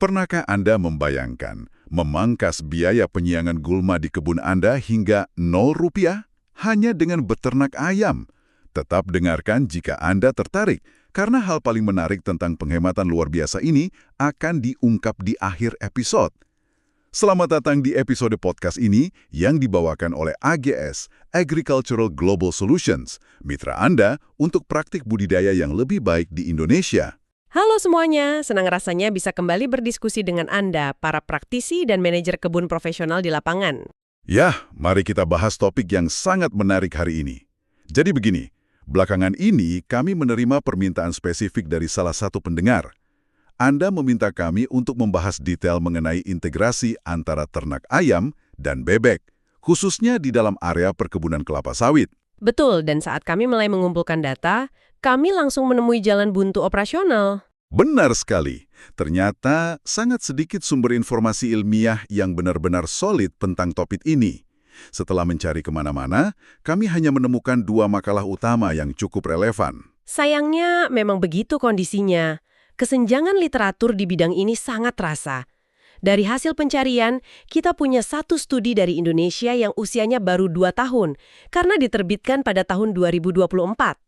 Pernahkah Anda membayangkan memangkas biaya penyiangan gulma di kebun Anda hingga Rp0 hanya dengan beternak ayam? Tetap dengarkan jika Anda tertarik, karena hal paling menarik tentang penghematan luar biasa ini akan diungkap di akhir episode. Selamat datang di episode podcast ini yang dibawakan oleh AGS, Agricultural Global Solutions, mitra Anda untuk praktik budidaya yang lebih baik di Indonesia. Halo semuanya, senang rasanya bisa kembali berdiskusi dengan Anda, para praktisi dan manajer kebun profesional di lapangan. Ya, mari kita bahas topik yang sangat menarik hari ini. Jadi begini, belakangan ini kami menerima permintaan spesifik dari salah satu pendengar. Anda meminta kami untuk membahas detail mengenai integrasi antara ternak ayam dan bebek, khususnya di dalam area perkebunan kelapa sawit. Betul, dan saat kami mulai mengumpulkan data, kami langsung menemui jalan buntu operasional. Benar sekali. Ternyata sangat sedikit sumber informasi ilmiah yang benar-benar solid tentang topik ini. Setelah mencari kemana-mana, kami hanya menemukan 2 makalah utama yang cukup relevan. Sayangnya memang begitu kondisinya. Kesenjangan literatur di bidang ini sangat terasa. Dari hasil pencarian, kita punya satu studi dari Indonesia yang usianya baru 2 tahun, karena diterbitkan pada tahun 2024.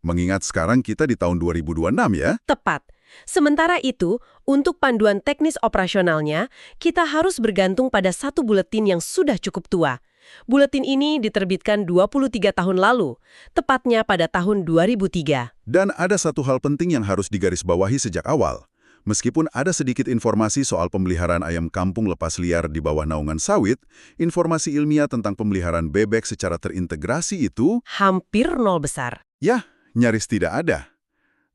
Mengingat sekarang kita di tahun 2026 ya? Tepat. Sementara itu, untuk panduan teknis operasionalnya, kita harus bergantung pada satu buletin yang sudah cukup tua. Buletin ini diterbitkan 23 tahun lalu, tepatnya pada tahun 2003. Dan ada satu hal penting yang harus digarisbawahi sejak awal. Meskipun ada sedikit informasi soal pemeliharaan ayam kampung lepas liar di bawah naungan sawit, informasi ilmiah tentang pemeliharaan bebek secara terintegrasi itu hampir nol besar. Ya, nyaris tidak ada.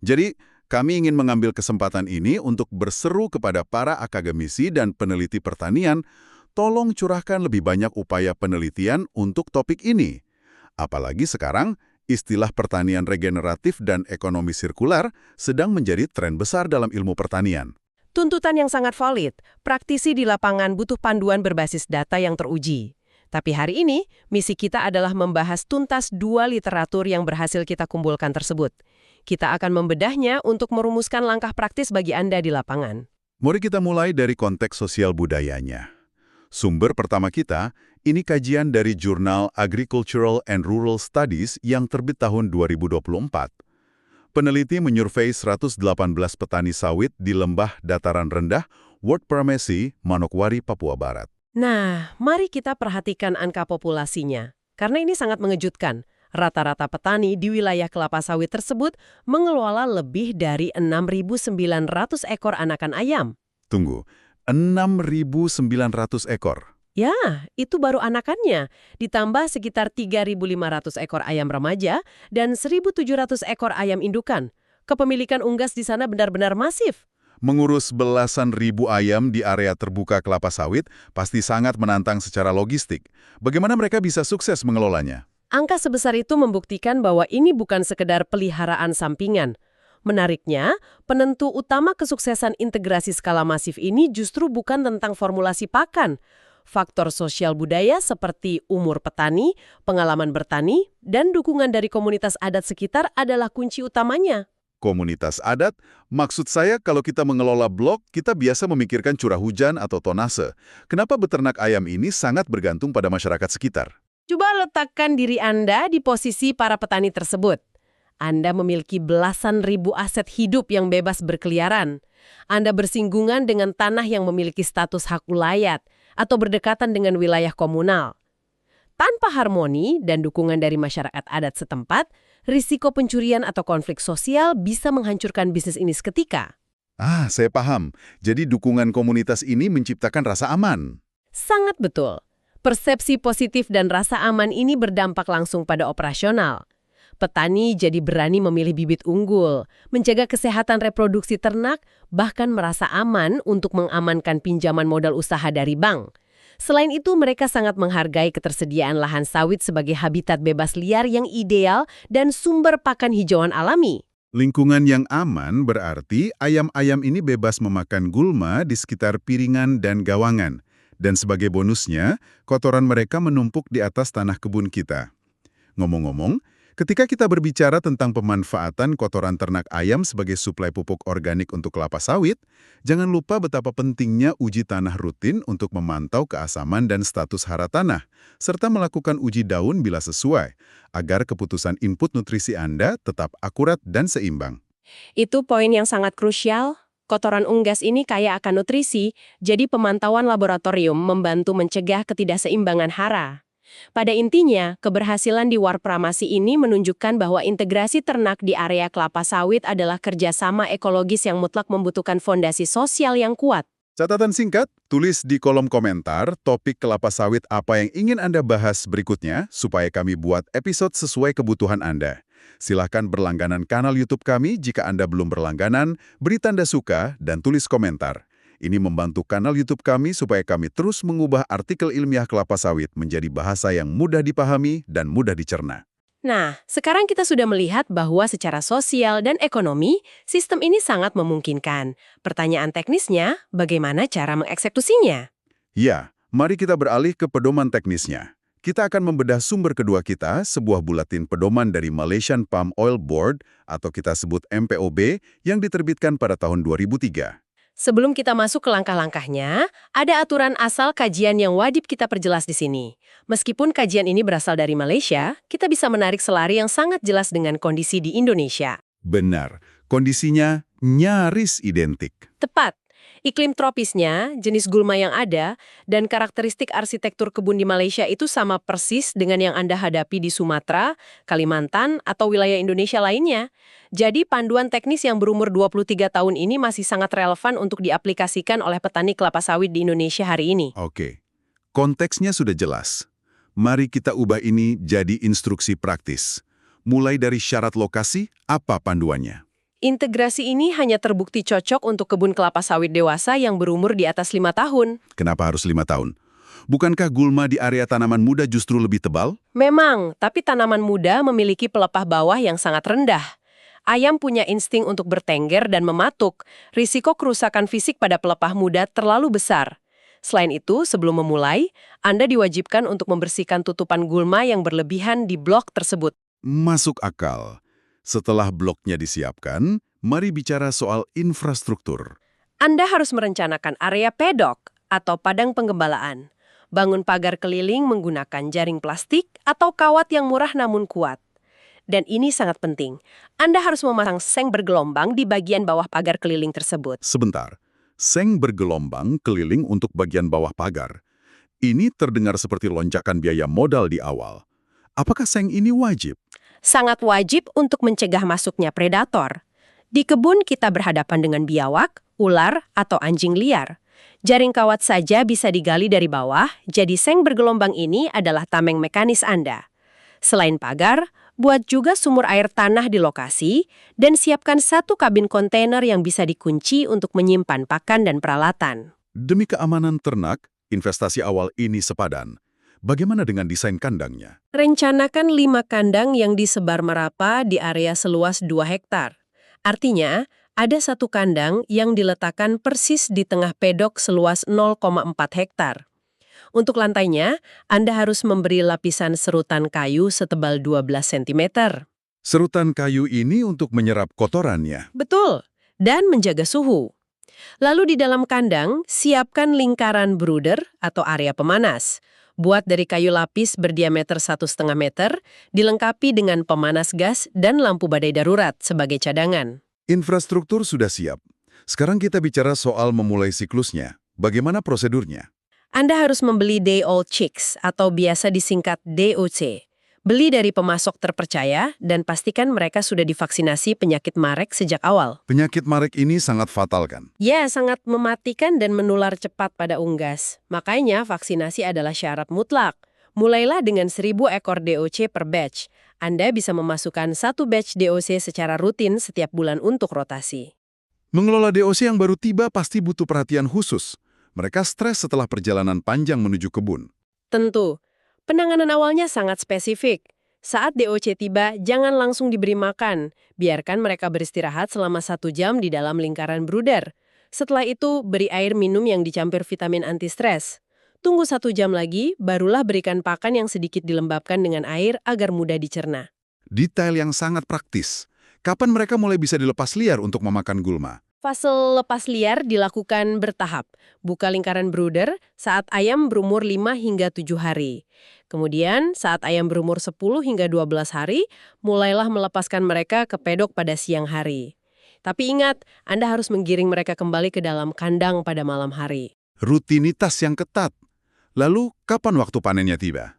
Jadi, kami ingin mengambil kesempatan ini untuk berseru kepada para akademisi dan peneliti pertanian, tolong curahkan lebih banyak upaya penelitian untuk topik ini. Apalagi sekarang, istilah pertanian regeneratif dan ekonomi sirkular sedang menjadi tren besar dalam ilmu pertanian. Tuntutan yang sangat valid, praktisi di lapangan butuh panduan berbasis data yang teruji. Tapi hari ini, misi kita adalah membahas tuntas 2 literatur yang berhasil kita kumpulkan tersebut. Kita akan membedahnya untuk merumuskan langkah praktis bagi Anda di lapangan. Mari kita mulai dari konteks sosial budayanya. Sumber pertama kita, ini kajian dari jurnal Agricultural and Rural Studies yang terbit tahun 2024. Peneliti menyurvei 118 petani sawit di lembah dataran rendah, World Primary, Manokwari, Papua Barat. Nah, mari kita perhatikan angka populasinya. Karena ini sangat mengejutkan. Rata-rata petani di wilayah kelapa sawit tersebut mengelola lebih dari 6.900 ekor anakan ayam. Tunggu, 6.900 ekor? Ya, itu baru anakannya. Ditambah sekitar 3.500 ekor ayam remaja dan 1.700 ekor ayam indukan. Kepemilikan unggas di sana benar-benar masif. Mengurus belasan ribu ayam di area terbuka kelapa sawit pasti sangat menantang secara logistik. Bagaimana mereka bisa sukses mengelolanya? Angka sebesar itu membuktikan bahwa ini bukan sekedar peliharaan sampingan. Menariknya, penentu utama kesuksesan integrasi skala masif ini justru bukan tentang formulasi pakan. Faktor sosial budaya seperti umur petani, pengalaman bertani, dan dukungan dari komunitas adat sekitar adalah kunci utamanya. Komunitas adat, maksud saya kalau kita mengelola blok, kita biasa memikirkan curah hujan atau tonase. Kenapa beternak ayam ini sangat bergantung pada masyarakat sekitar? Coba letakkan diri Anda di posisi para petani tersebut. Anda memiliki belasan ribu aset hidup yang bebas berkeliaran. Anda bersinggungan dengan tanah yang memiliki status hak ulayat atau berdekatan dengan wilayah komunal. Tanpa harmoni dan dukungan dari masyarakat adat setempat, risiko pencurian atau konflik sosial bisa menghancurkan bisnis ini seketika. Saya paham. Jadi dukungan komunitas ini menciptakan rasa aman. Sangat betul. Persepsi positif dan rasa aman ini berdampak langsung pada operasional. Petani jadi berani memilih bibit unggul, menjaga kesehatan reproduksi ternak, bahkan merasa aman untuk mengamankan pinjaman modal usaha dari bank. Selain itu, mereka sangat menghargai ketersediaan lahan sawit sebagai habitat bebas liar yang ideal dan sumber pakan hijauan alami. Lingkungan yang aman berarti ayam-ayam ini bebas memakan gulma di sekitar piringan dan gawangan. Dan sebagai bonusnya, kotoran mereka menumpuk di atas tanah kebun kita. Ngomong-ngomong, Ketika kita berbicara tentang pemanfaatan kotoran ternak ayam sebagai suplai pupuk organik untuk kelapa sawit, jangan lupa betapa pentingnya uji tanah rutin untuk memantau keasaman dan status hara tanah, serta melakukan uji daun bila sesuai, agar keputusan input nutrisi Anda tetap akurat dan seimbang. Itu poin yang sangat krusial. Kotoran unggas ini kaya akan nutrisi, jadi pemantauan laboratorium membantu mencegah ketidakseimbangan hara. Pada intinya, keberhasilan di Warpramasi ini menunjukkan bahwa integrasi ternak di area kelapa sawit adalah kerjasama ekologis yang mutlak membutuhkan fondasi sosial yang kuat. Catatan singkat, tulis di kolom komentar topik kelapa sawit apa yang ingin Anda bahas berikutnya supaya kami buat episode sesuai kebutuhan Anda. Silahkan berlangganan kanal YouTube kami jika Anda belum berlangganan, beri tanda suka, dan tulis komentar. Ini membantu kanal YouTube kami supaya kami terus mengubah artikel ilmiah kelapa sawit menjadi bahasa yang mudah dipahami dan mudah dicerna. Nah, sekarang kita sudah melihat bahwa secara sosial dan ekonomi, sistem ini sangat memungkinkan. Pertanyaan teknisnya, bagaimana cara mengeksekusinya? Ya, mari kita beralih ke pedoman teknisnya. Kita akan membedah sumber kedua kita, sebuah buletin pedoman dari Malaysian Palm Oil Board atau kita sebut MPOB yang diterbitkan pada tahun 2003. Sebelum kita masuk ke langkah-langkahnya, ada aturan asal kajian yang wajib kita perjelas di sini. Meskipun kajian ini berasal dari Malaysia, kita bisa menarik selari yang sangat jelas dengan kondisi di Indonesia. Benar, kondisinya nyaris identik. Tepat. Iklim tropisnya, jenis gulma yang ada, dan karakteristik arsitektur kebun di Malaysia itu sama persis dengan yang Anda hadapi di Sumatera, Kalimantan, atau wilayah Indonesia lainnya. Jadi panduan teknis yang berumur 23 tahun ini masih sangat relevan untuk diaplikasikan oleh petani kelapa sawit di Indonesia hari ini. Oke, konteksnya sudah jelas. Mari kita ubah ini jadi instruksi praktis. Mulai dari syarat lokasi, apa panduannya? Integrasi ini hanya terbukti cocok untuk kebun kelapa sawit dewasa yang berumur di atas 5 tahun. Kenapa harus 5 tahun? Bukankah gulma di area tanaman muda justru lebih tebal? Memang, tapi tanaman muda memiliki pelepah bawah yang sangat rendah. Ayam punya insting untuk bertengger dan mematuk. Risiko kerusakan fisik pada pelepah muda terlalu besar. Selain itu, sebelum memulai, Anda diwajibkan untuk membersihkan tutupan gulma yang berlebihan di blok tersebut. Masuk akal. Setelah bloknya disiapkan, mari bicara soal infrastruktur. Anda harus merencanakan area pedok atau padang penggembalaan. Bangun pagar keliling menggunakan jaring plastik atau kawat yang murah namun kuat. Dan ini sangat penting. Anda harus memasang seng bergelombang di bagian bawah pagar keliling tersebut. Sebentar, seng bergelombang keliling untuk bagian bawah pagar. Ini terdengar seperti lonjakan biaya modal di awal. Apakah seng ini wajib? Sangat wajib untuk mencegah masuknya predator. Di kebun kita berhadapan dengan biawak, ular, atau anjing liar. Jaring kawat saja bisa digali dari bawah, jadi seng bergelombang ini adalah tameng mekanis Anda. Selain pagar, buat juga sumur air tanah di lokasi, dan siapkan satu kabin kontainer yang bisa dikunci untuk menyimpan pakan dan peralatan. Demi keamanan ternak, investasi awal ini sepadan. Bagaimana dengan desain kandangnya? Rencanakan 5 kandang yang disebar merata di area seluas 2 hektar. Artinya, ada satu kandang yang diletakkan persis di tengah pedok seluas 0,4 hektar. Untuk lantainya, Anda harus memberi lapisan serutan kayu setebal 12 cm. Serutan kayu ini untuk menyerap kotorannya. Betul, dan menjaga suhu. Lalu di dalam kandang, siapkan lingkaran brooder atau area pemanas. Buat dari kayu lapis berdiameter 1,5 meter, dilengkapi dengan pemanas gas dan lampu badai darurat sebagai cadangan. Infrastruktur sudah siap. Sekarang kita bicara soal memulai siklusnya. Bagaimana prosedurnya? Anda harus membeli day old chicks atau biasa disingkat DOC. Beli dari pemasok terpercaya dan pastikan mereka sudah divaksinasi penyakit marek sejak awal. Penyakit marek ini sangat fatal kan? Ya, sangat mematikan dan menular cepat pada unggas. Makanya vaksinasi adalah syarat mutlak. Mulailah dengan 1.000 ekor DOC per batch. Anda bisa memasukkan 1 batch DOC secara rutin setiap bulan untuk rotasi. Mengelola DOC yang baru tiba pasti butuh perhatian khusus. Mereka stres setelah perjalanan panjang menuju kebun. Tentu. Penanganan awalnya sangat spesifik. Saat DOC tiba, jangan langsung diberi makan. Biarkan mereka beristirahat selama 1 jam di dalam lingkaran brooder. Setelah itu, beri air minum yang dicampur vitamin anti-stres. Tunggu 1 jam lagi, barulah berikan pakan yang sedikit dilembabkan dengan air agar mudah dicerna. Detail yang sangat praktis. Kapan mereka mulai bisa dilepas liar untuk memakan gulma? Fase lepas liar dilakukan bertahap. Buka lingkaran brooder saat ayam berumur 5 hingga 7 hari. Kemudian, saat ayam berumur 10 hingga 12 hari, mulailah melepaskan mereka ke pedok pada siang hari. Tapi ingat, Anda harus menggiring mereka kembali ke dalam kandang pada malam hari. Rutinitas yang ketat. Lalu, kapan waktu panennya tiba?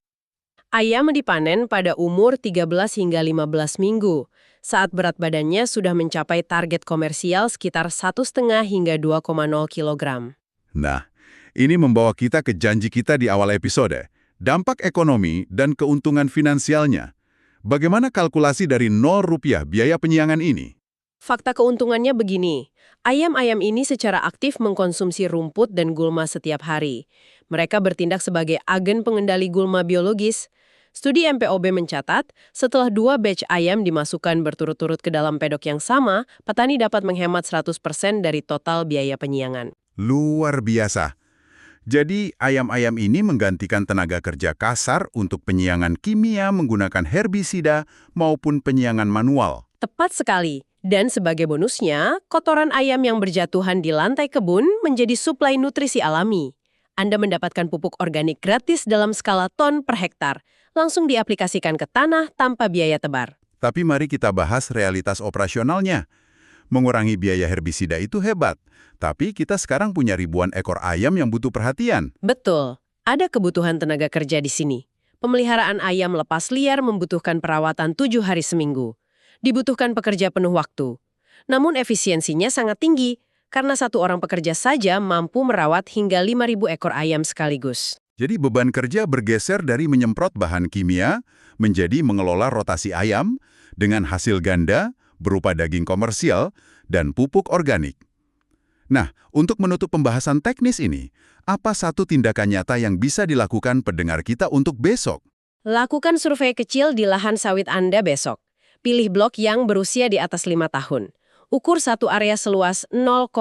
Ayam dipanen pada umur 13 hingga 15 minggu, saat berat badannya sudah mencapai target komersial sekitar 1,5 hingga 2,0 kilogram. Nah, ini membawa kita ke janji kita di awal episode. Dampak ekonomi dan keuntungan finansialnya. Bagaimana kalkulasi dari 0 rupiah biaya penyiangan ini? Fakta keuntungannya begini, ayam-ayam ini secara aktif mengkonsumsi rumput dan gulma setiap hari. Mereka bertindak sebagai agen pengendali gulma biologis. Studi MPOB mencatat, setelah 2 batch ayam dimasukkan berturut-turut ke dalam pedok yang sama, petani dapat menghemat 100% dari total biaya penyiangan. Luar biasa. Jadi, ayam-ayam ini menggantikan tenaga kerja kasar untuk penyiangan kimia menggunakan herbisida maupun penyiangan manual. Tepat sekali. Dan sebagai bonusnya, kotoran ayam yang berjatuhan di lantai kebun menjadi suplai nutrisi alami. Anda mendapatkan pupuk organik gratis dalam skala ton per hektar, langsung diaplikasikan ke tanah tanpa biaya tebar. Tapi mari kita bahas realitas operasionalnya. Mengurangi biaya herbisida itu hebat, tapi kita sekarang punya ribuan ekor ayam yang butuh perhatian. Betul, ada kebutuhan tenaga kerja di sini. Pemeliharaan ayam lepas liar membutuhkan perawatan 7 hari seminggu. Dibutuhkan pekerja penuh waktu. Namun efisiensinya sangat tinggi, karena 1 orang pekerja saja mampu merawat hingga 5.000 ekor ayam sekaligus. Jadi beban kerja bergeser dari menyemprot bahan kimia menjadi mengelola rotasi ayam dengan hasil ganda berupa daging komersial dan pupuk organik. Nah, untuk menutup pembahasan teknis ini, apa satu tindakan nyata yang bisa dilakukan pendengar kita untuk besok? Lakukan survei kecil di lahan sawit Anda besok. Pilih blok yang berusia di atas 5 tahun. Ukur satu area seluas 0,4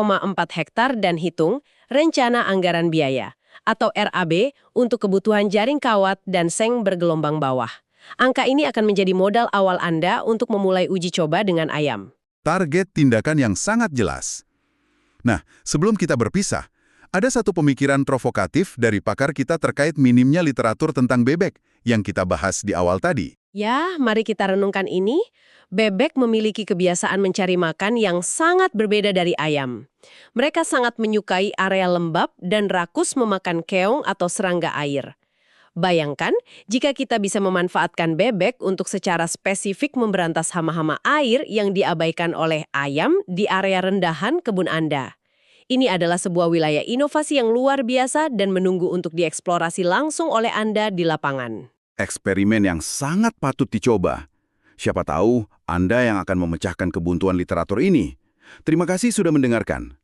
hektar dan hitung rencana anggaran biaya, atau RAB, untuk kebutuhan jaring kawat dan seng bergelombang bawah. Angka ini akan menjadi modal awal Anda untuk memulai uji coba dengan ayam. Target tindakan yang sangat jelas. Nah, sebelum kita berpisah, ada satu pemikiran provokatif dari pakar kita terkait minimnya literatur tentang bebek yang kita bahas di awal tadi. Ya, mari kita renungkan ini. Bebek memiliki kebiasaan mencari makan yang sangat berbeda dari ayam. Mereka sangat menyukai area lembab dan rakus memakan keong atau serangga air. Bayangkan, jika kita bisa memanfaatkan bebek untuk secara spesifik memberantas hama-hama air yang diabaikan oleh ayam di area rendahan kebun Anda. Ini adalah sebuah wilayah inovasi yang luar biasa dan menunggu untuk dieksplorasi langsung oleh Anda di lapangan. Eksperimen yang sangat patut dicoba. Siapa tahu Anda yang akan memecahkan kebuntuan literatur ini. Terima kasih sudah mendengarkan.